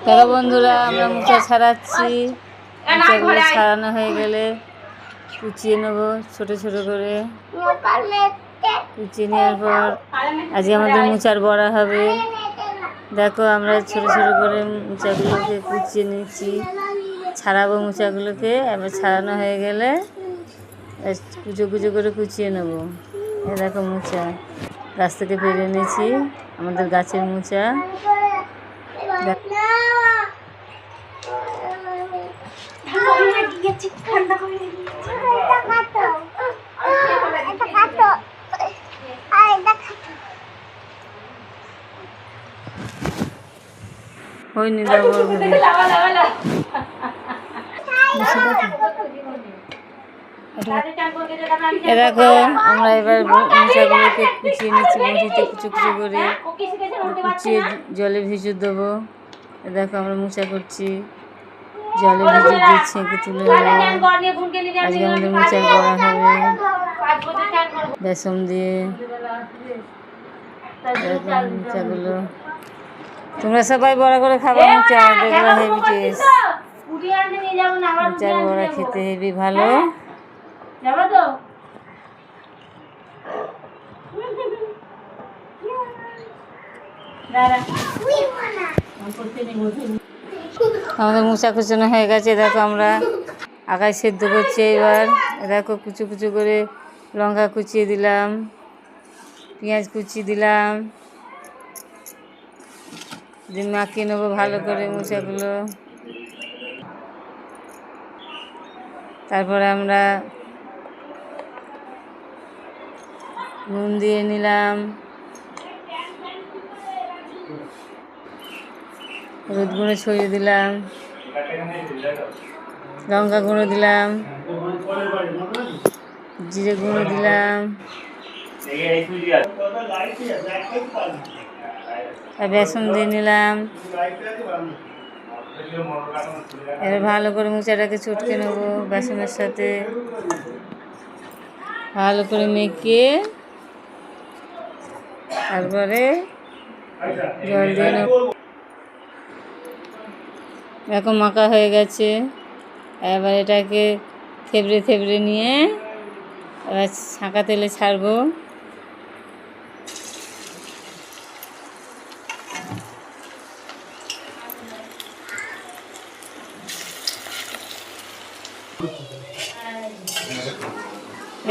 দেখো বন্ধুরা, আমরা মোচা ছাড়াচ্ছি। মোচাগুলো ছাড়ানো হয়ে গেলে কুচিয়ে নেবো ছোট ছোট করে। কুচিয়ে নেওয়ার পর আজকে আমাদের মোচার বড়া হবে। দেখো আমরা ছোট ছোট করে মোচাগুলোকে কুচিয়ে নিচ্ছি, ছাড়াবো মোচাগুলোকে। এবার ছাড়ানো হয়ে গেলে কুচো কুচো করে কুচিয়ে নেবো। এ দেখো মোচা গাছ থেকে পেরে এনেছি, আমাদের গাছের মোচা। হয়নি দাও এ দেখো আমরা এবার মোচাগুলোকে কুচিয়ে নিচ্ছি, বটিতে কুচো কুচো করে কুচিয়ে জলে ভিজে দেবো। এ দেখো আমরা মোচা করছি, জলে ভিজে দিয়ে ছেঁকে তুলে নেবো। আজকে আমাদের মোচার বড়া হবে বেসন দিয়ে। মোচাগুলো তোমরা সবাই বড়া করে খাবো। মোচা দেখলো হেভি টেস্ট। মোচার বড়া খেতে হেভি ভালো। আমাদের মোচা কুচানো হয়ে গেছে। দেখো আমরা আগায় সেদ্ধ করছি। এবার দেখো কুচু কুচু করে লঙ্কা কুচিয়ে দিলাম, পেঁয়াজ কুচিয়ে দিলাম, দিয়ে মাখিয়ে নেবো ভালো করে মোচাগুলো। তারপরে আমরা নুন দিয়ে নিলাম, হলুদ গুঁড়ো ছড়িয়ে দিলাম, লঙ্কা গুঁড়ো দিলাম, জিরে গুঁড়ো দিলাম, আর বেসন দিয়ে নিলাম। এবার ভালো করে মোচাটাকে চটকে নেবো বেসনের সাথে, ভালো করে মেখে তারপরে জল দিয়ে নেব। এরকম মাখা হয়ে গেছে। এবার এটাকে থেবড়ে থেবড়ে নিয়ে এবার ছাঁকা তেলে ছাড়বো।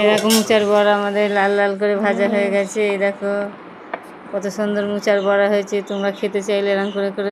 এরকম মোচার বড়া আমাদের লাল লাল করে ভাজা হয়ে গেছে। এই দেখো কত সুন্দর মোচার বড়া হয়েছে। তোমরা খেতে চাইলে এরকম করে করে